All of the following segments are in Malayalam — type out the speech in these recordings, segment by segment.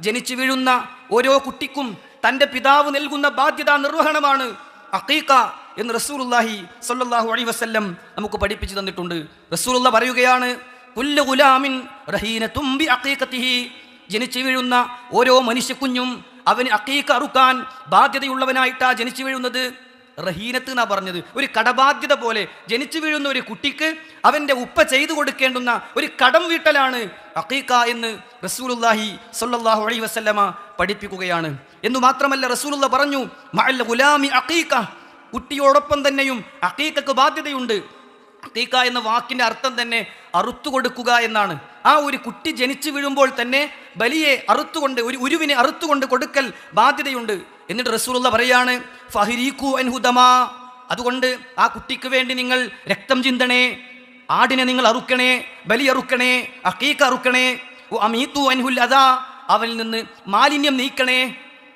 ജനിച്ചു വീഴുന്ന ഓരോ കുട്ടിക്കും തൻ്റെ പിതാവ് നൽകുന്ന ബാധ്യതാ നിർവഹണമാണ് അഖീഖ എന്ന് റസൂലുള്ളാഹി സ്വല്ലല്ലാഹു അലൈഹി വസല്ലം നമുക്ക് പഠിപ്പിച്ചു തന്നിട്ടുണ്ട്. റസൂലുള്ള പറയുകയാണ്, കുല്ലു ഗുലാമിൻ റഹീനതും ബി അഖീഖതിഹി. ജനിച്ചു വീഴുന്ന ഓരോ മനുഷ്യക്കുഞ്ഞും അവന് അഖീഖ അറുക്കാൻ ബാധ്യതയുള്ളവനായിട്ടാ ജനിച്ചു വീഴുന്നത്. റഹീനത്ത് എന്നാ പറഞ്ഞത്, ഒരു കടബാധ്യത പോലെ ജനിച്ചു വീഴുന്ന ഒരു കുട്ടിക്ക് അവൻ്റെ ഉപ്പ ചെയ്തു കൊടുക്കേണ്ടുന്ന ഒരു കടം വീട്ടലാണ് അഖീഖ എന്ന് റസൂലുള്ളാഹി സ്വല്ലല്ലാഹു അലൈഹി വസല്ലമ പഠിപ്പിക്കുകയാണ്. എന്നു മാത്രമല്ല റസൂലുള്ള പറഞ്ഞു, മഅൽ ഗുലാമി അഖീഖ, കുട്ടിയോടൊപ്പം തന്നെയും അഖീഖക്ക് ബാധ്യതയുണ്ട്. അഖീഖ എന്ന വാക്കിൻ്റെ അർത്ഥം തന്നെ അറുത്തു കൊടുക്കുക എന്നാണ്. ആ ഒരു കുട്ടി ജനിച്ചു വീഴുമ്പോൾ തന്നെ ബലിയെ അറുത്തുകൊണ്ട്, ഒരു ഉരുവിനെ അറുത്തുകൊണ്ട് കൊടുക്കൽ ബാധ്യതയുണ്ട്. എന്നിട്ട് റസൂലുള്ള പറയാണ്, ഫഹരീഖു അൻഹു ദമാ, അതുകൊണ്ട് ആ കുട്ടിക്ക് വേണ്ടി നിങ്ങൾ രക്തം ചിന്തണേ, ആടിനെ നിങ്ങൾ അറുക്കണേ, ബലി അറുക്കണേ, അഖീഖ അറുക്കണേ. അമീതു അൻഹുൽ അദാ, അവനിൽ നിന്ന് മാലിന്യം നീക്കണേ.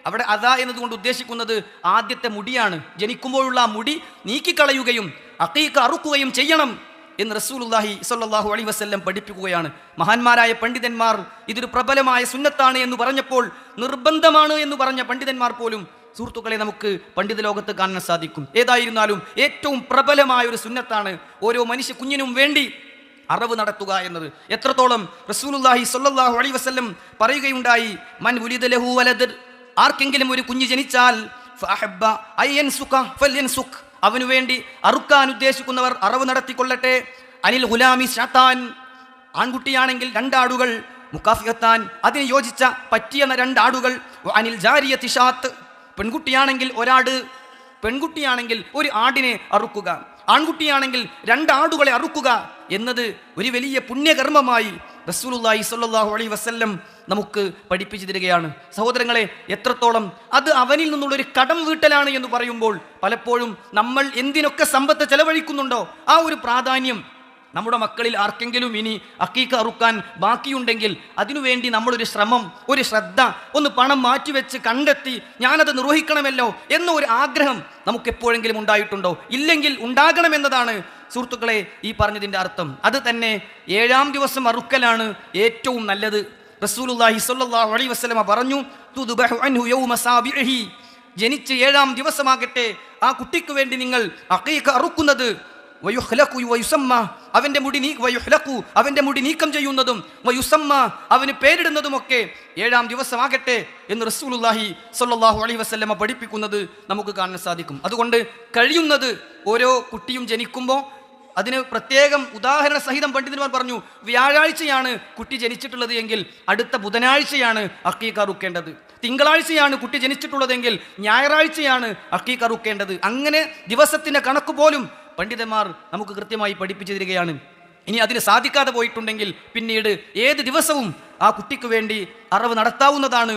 അവിടെ അദാ എന്നതുകൊണ്ട് ഉദ്ദേശിക്കുന്നത് ആദ്യത്തെ മുടിയാണ്. ജനിക്കുമ്പോഴുള്ള ആ മുടി നീക്കിക്കളയുകയും അഖീഖ അറുക്കുകയും ചെയ്യണം എന്ന് റസൂലുള്ളാഹി സ്വല്ലല്ലാഹു അലൈഹി വസല്ലം പഠിപ്പിക്കുകയാണ്. മഹാന്മാരായ പണ്ഡിതന്മാർ ഇതൊരു പ്രബലമായ സുന്നത്താണ് എന്ന് പറഞ്ഞപ്പോൾ, നിർബന്ധമാണ് എന്ന് പറഞ്ഞ പണ്ഡിതന്മാർ പോലും സുഹൃത്തുക്കളെ നമുക്ക് പണ്ഡിത ലോകത്ത് കാണാൻ സാധിക്കും. ഏതായിരുന്നാലും ഏറ്റവും പ്രബലമായ ഒരു സുന്നത്താണ് ഓരോ മനുഷ്യ കുഞ്ഞിനും വേണ്ടി അറവ് നടത്തുക എന്നത്. എത്രത്തോളം റസൂലുള്ളാഹി സ്വല്ലല്ലാഹു അലൈഹി വസല്ലം പറയുകയുണ്ടായി, മൻ ഉലിദ ലഹു വലദ്, ആർക്കെങ്കിലും ഒരു കുഞ്ഞ് ജനിച്ചാൽ ഫഅഹബ്ബ അയൻസുക ഫൽയൻസുക്, അവനു വേണ്ടി അറുക്കാൻ ഉദ്ദേശിക്കുന്നവർ അറവ് നടത്തിക്കൊള്ളട്ടെ. അനിൽ ഗുലാമി ശാത്താൻ, ആൺകുട്ടിയാണെങ്കിൽ 2 ആടുകൾ, മുക്കാഫിയത്താൻ, അതിന് യോജിച്ച പറ്റിയ 2 ആടുകൾ. അനിൽ ജാരിയത്തി ഷാത്ത്, പെൺകുട്ടിയാണെങ്കിൽ 1 ആട്, പെൺകുട്ടിയാണെങ്കിൽ 1 ആടിനെ അറുക്കുക, ആൺകുട്ടിയാണെങ്കിൽ 2 ആടുകളെ അറുക്കുക എന്നത് ഒരു വലിയ പുണ്യകർമ്മമായി റസൂലുള്ളാഹി സ്വല്ലല്ലാഹു അലൈഹി വസല്ലം നമുക്ക് പഠിപ്പിച്ചു തരികയാണ്. സഹോദരങ്ങളെ, എത്രത്തോളം അത് അവനിൽ നിന്നുള്ളൊരു കടം വീട്ടലാണ് എന്ന് പറയുമ്പോൾ പലപ്പോഴും നമ്മൾ എന്തിനൊക്കെ സമ്പത്ത് ചെലവഴിക്കുന്നുണ്ടോ ആ ഒരു പ്രാധാന്യം നമ്മുടെ മക്കളിൽ ആർക്കെങ്കിലും ഇനി അഖീഖ അറുക്കാൻ ബാക്കിയുണ്ടെങ്കിൽ അതിനുവേണ്ടി നമ്മളൊരു ശ്രമം, ഒരു ശ്രദ്ധ, ഒന്ന് പണം മാറ്റിവെച്ച് കണ്ടെത്തി ഞാനത് നിർവഹിക്കണമല്ലോ എന്ന ഒരു ആഗ്രഹം നമുക്ക് എപ്പോഴെങ്കിലും ഉണ്ടായിട്ടുണ്ടോ? ഇല്ലെങ്കിൽ ഉണ്ടാകണമെന്നതാണ് സുഹൃത്തുക്കളെ ഈ പറഞ്ഞതിൻ്റെ അർത്ഥം. അത് തന്നെ 7-ാം ദിവസം അറുക്കലാണ് ഏറ്റവും നല്ലത്. റസൂലുള്ളാഹി സ്വല്ലല്ലാഹു അലൈഹി വസല്ലമ പറഞ്ഞു, തുദ്ബഹു അൻഹു യൗമ സാബിഇഹി, ജനിച്ച് 7-ാം ദിവസമാകട്ടെ ആ കുട്ടിക്ക് വേണ്ടി നിങ്ങൾ അഖീഖ അറുക്കുന്നത്. വയുഹ്ലഖു വയുസമ്മ, അവൻ്റെ മുടി നീക്കം ചെയ്യുന്നതും വയുസമ്മ, അവന് പേരിടുന്നതുമൊക്കെ 7-ാം ദിവസമാകട്ടെ എന്ന് റസൂലുള്ളാഹി സ്വല്ലല്ലാഹു അലൈഹി വസല്ലമ പഠിപ്പിക്കുന്നത് നമുക്ക് കാണാൻ സാധിക്കും. അതുകൊണ്ട് കഴിയുന്നത് ഓരോ കുട്ടിയും ജനിക്കുമ്പോൾ അതിന് പ്രത്യേകം ഉദാഹരണ സഹിതം പണ്ഡിതന്മാർ പറഞ്ഞു, വ്യാഴാഴ്ചയാണ് കുട്ടി ജനിച്ചിട്ടുള്ളത് എങ്കിൽ അടുത്ത ബുധനാഴ്ചയാണ് അഖീഖ അറുക്കേണ്ടത്, തിങ്കളാഴ്ചയാണ് കുട്ടി ജനിച്ചിട്ടുള്ളതെങ്കിൽ ഞായറാഴ്ചയാണ് അഖീഖ അറുക്കേണ്ടത്. അങ്ങനെ ദിവസത്തിൻ്റെ കണക്ക് പോലും പണ്ഡിതന്മാർ നമുക്ക് കൃത്യമായി പഠിപ്പിച്ചു തരികയാണ്. ഇനി അതിന് സാധിക്കാതെ പോയിട്ടുണ്ടെങ്കിൽ പിന്നീട് ഏത് ദിവസവും ആ കുട്ടിക്ക് വേണ്ടി അറവ് നടത്താവുന്നതാണ്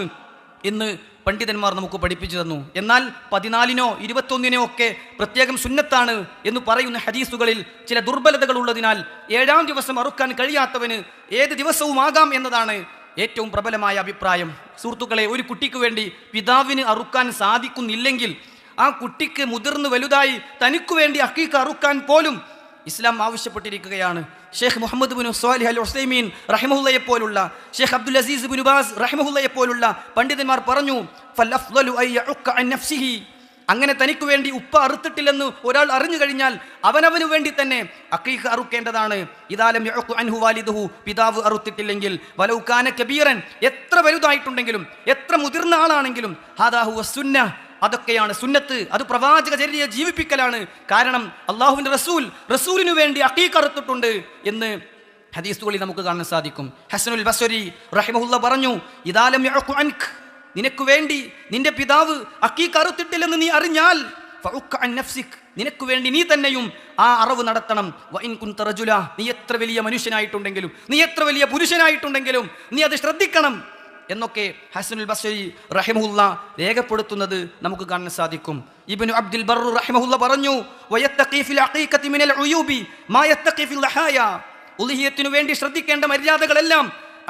എന്ന് പണ്ഡിതന്മാർ നമുക്ക് പഠിപ്പിച്ചു തന്നു. എന്നാൽ 14-നോ 21-നോ ഒക്കെ പ്രത്യേകം സുന്നത്താണ് എന്ന് പറയുന്ന ഹദീസുകളിൽ ചില ദുർബലതകൾ ഉള്ളതിനാൽ 7-ാം ദിവസം അറുക്കാൻ കഴിയാത്തവന് ഏത് ദിവസവും ആകാം എന്നതാണ് ഏറ്റവും പ്രബലമായ അഭിപ്രായം. സുഹൃത്തുക്കളെ, ഒരു കുട്ടിക്ക് വേണ്ടി പിതാവിന് അറുക്കാൻ സാധിക്കുന്നില്ലെങ്കിൽ ആ കുട്ടിക്ക് മുതിർന്ന് വലുതായി തനിക്കു വേണ്ടി അഖീഖ അറുക്കാൻ പോലും ഇസ്ലാം ആവശ്യപ്പെട്ടിരിക്കുകയാണ്. Sheikh Muhammad bin Salih al Uthaymeen റഹിമഹുല്ലയെ പോലുള്ള, Sheikh Abdul Aziz bin Baz റഹിമഹുല്ലയെ പോലുള്ള പണ്ഡിതന്മാർ പറഞ്ഞു, ഫൽഅഫ്ളലു അൻ യഉഖ അൻ നഫ്സിഹി, അങ്ങനെ തനിക്ക് വേണ്ടി ഉപ്പ അറുത്തിട്ടില്ലെന്ന് ഒരാൾ അറിഞ്ഞു കഴിഞ്ഞാൽ അവനവന് വേണ്ടി തന്നെ അഖീഖ അറുക്കേണ്ടതാണ്. ഇദാ ലം യഉഖ അൻഹു വാലിദുഹു, പിതാവ് അറുത്തിട്ടില്ലെങ്കിൽ, വലൗ കാന കബീറൻ, എത്ര വലുതായിട്ടുണ്ടെങ്കിലും എത്ര മുതിർന്ന ആളാണെങ്കിലും, ഹാദാ ഹുവ സുന്നഹ്, അതൊക്കെയാണ് സുന്നത്ത്, അത് പ്രവാചക ചര്യയെ ജീവിപ്പിക്കലാണ്. കാരണം അള്ളാഹുവിൻ്റെ റസൂലിനു വേണ്ടി അഖീഖ അറുത്തിട്ടുണ്ട് എന്ന് ഹദീസുകളിൽ നമുക്ക് കാണാൻ സാധിക്കും. ഹസനുൽ ബസ്വരി റഹിമഹുല്ല പറഞ്ഞു, ഇദാ ലം യഉഖ അൻക, നിനക്ക് വേണ്ടി നിന്റെ പിതാവ് അഖീഖ അറുത്തിട്ടില്ലെന്ന് നീ അറിഞ്ഞാൽ ഫഉഖ അൻ നഫ്സിക്, നിനക്ക് വേണ്ടി നീ തന്നെയും ആ അറവ് നടത്തണം. വഇൻ കുൻത റജുല, നീ എത്ര വലിയ മനുഷ്യനായിട്ടുണ്ടെങ്കിലും നീ എത്ര വലിയ പുരുഷനായിട്ടുണ്ടെങ്കിലും നീ അത് ശ്രദ്ധിക്കണം എന്നൊക്കെ ഹസനുൽ ബസ്രി റഹിമഹുല്ല രേഖപ്പെടുത്തുന്നത് നമുക്ക് കാണാൻ സാധിക്കും. ഇബ്നു അബ്ദുൽ ബർ റഹിമഹുല്ല പറഞ്ഞു, വയത്തഖി ഫിൽ അഖീഖതി മിനൽ ഉയൂബി മാ യത്തഖി ഫിൽ ലഹായ, ഉളിഹിയത്തിനു വേണ്ടി ശ്രദ്ധിക്കേണ്ട മര്യാദകളെല്ലാം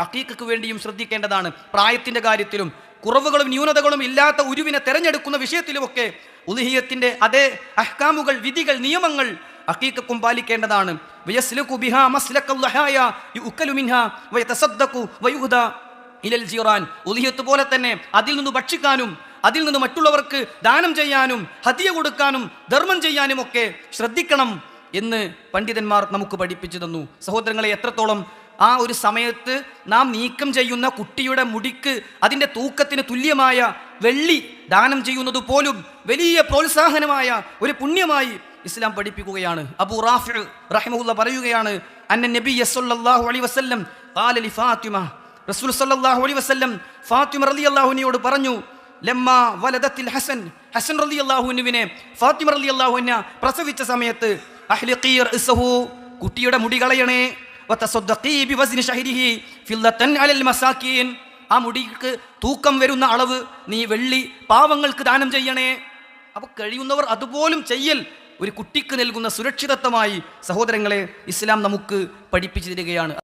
അഖീഖക്ക് വേണ്ടിയും ശ്രദ്ധിക്കേണ്ടതാണ്. പ്രായത്തിൻ്റെ കാര്യത്തിലും കുറവുകളും ന്യൂനതകളും ഇല്ലാത്ത ഉരുവിനെ തെരഞ്ഞെടുക്കുന്ന വിഷയത്തിലുമൊക്കെ ഉളിഹിയത്തിൻ്റെ അതേ അഹ്കാമുകൾ, വിധികൾ, നിയമങ്ങൾ അഖീഖക്കും പാലിക്കേണ്ടതാണ്. വയസ്ലുകു ബിഹാ മസ്ലക്കൽ ലഹായ യുഅക്കലു മിൻഹാ വയതസദ്ദഖു വയുഹ്ദ ഇലൽ ജീറാൻ, ഉളിഹത്ത് പോലെ തന്നെ അതിൽ നിന്ന് ഭക്ഷിക്കാനും അതിൽ നിന്ന് മറ്റുള്ളവർക്ക് ദാനം ചെയ്യാനും ഹദിയ കൊടുക്കാനും ധർമ്മം ചെയ്യാനും ഒക്കെ ശ്രദ്ധിക്കണം എന്ന് പണ്ഡിതന്മാർ നമുക്ക് പഠിപ്പിച്ചു തന്നു. സഹോദരങ്ങളെ, എത്രത്തോളം ആ ഒരു സമയത്ത് നാം നീക്കം ചെയ്യുന്ന കുട്ടിയുടെ മുടിക്ക് അതിൻ്റെ തൂക്കത്തിന് തുല്യമായ വെള്ളി ദാനം ചെയ്യുന്നത് പോലും വലിയ പ്രോത്സാഹനമായ ഒരു പുണ്യമായി ഇസ്ലാം പഠിപ്പിക്കുകയാണ്. അബൂ റാഫി റഹിമഹുല്ലാഹ് പറയുകയാണ്, അന്ന നബിയ്യ സ്വല്ലല്ലാഹു അലൈഹി വസല്ലം ഖാല ലി ഫാത്തിമ, റസൂൽ സ്വല്ലല്ലാഹു അലൈഹി വസല്ലം ഫാത്തിമ റളിയല്ലാഹു അൻഹയോട് പറഞ്ഞു, ലമ്മാ വലദത്തിൽ ഹസൻ റളിയല്ലാഹു അൻഹുവിനെ ഫാത്തിമ റളിയല്ലാഹു അൻഹ പ്രസവിച്ച സമയത്ത്, അഹ്ലിഖീ റഅസഹു, കുട്ടിയുടെ മുടി കളയണേ, വതസദ്ദഖീ ബിവസ്നി ശഹരിഹി ഫില്ലതൻ അലൽ മസാകീൻ, ആ മുടിക്ക് തൂക്കം വരുന്ന അളവ് നീ വെള്ളി പാവങ്ങൾക്ക് ദാനം ചെയ്യണേ. അപ്പോൾ കഴിയുന്നവർ അതുപോലും ചെയ്യൽ ഒരു കുട്ടിക്ക് നൽകുന്ന സുരക്ഷിതത്വമായി സഹോദരങ്ങളെ ഇസ്ലാം നമുക്ക് പഠിപ്പിച്ചു തരികയാണ്.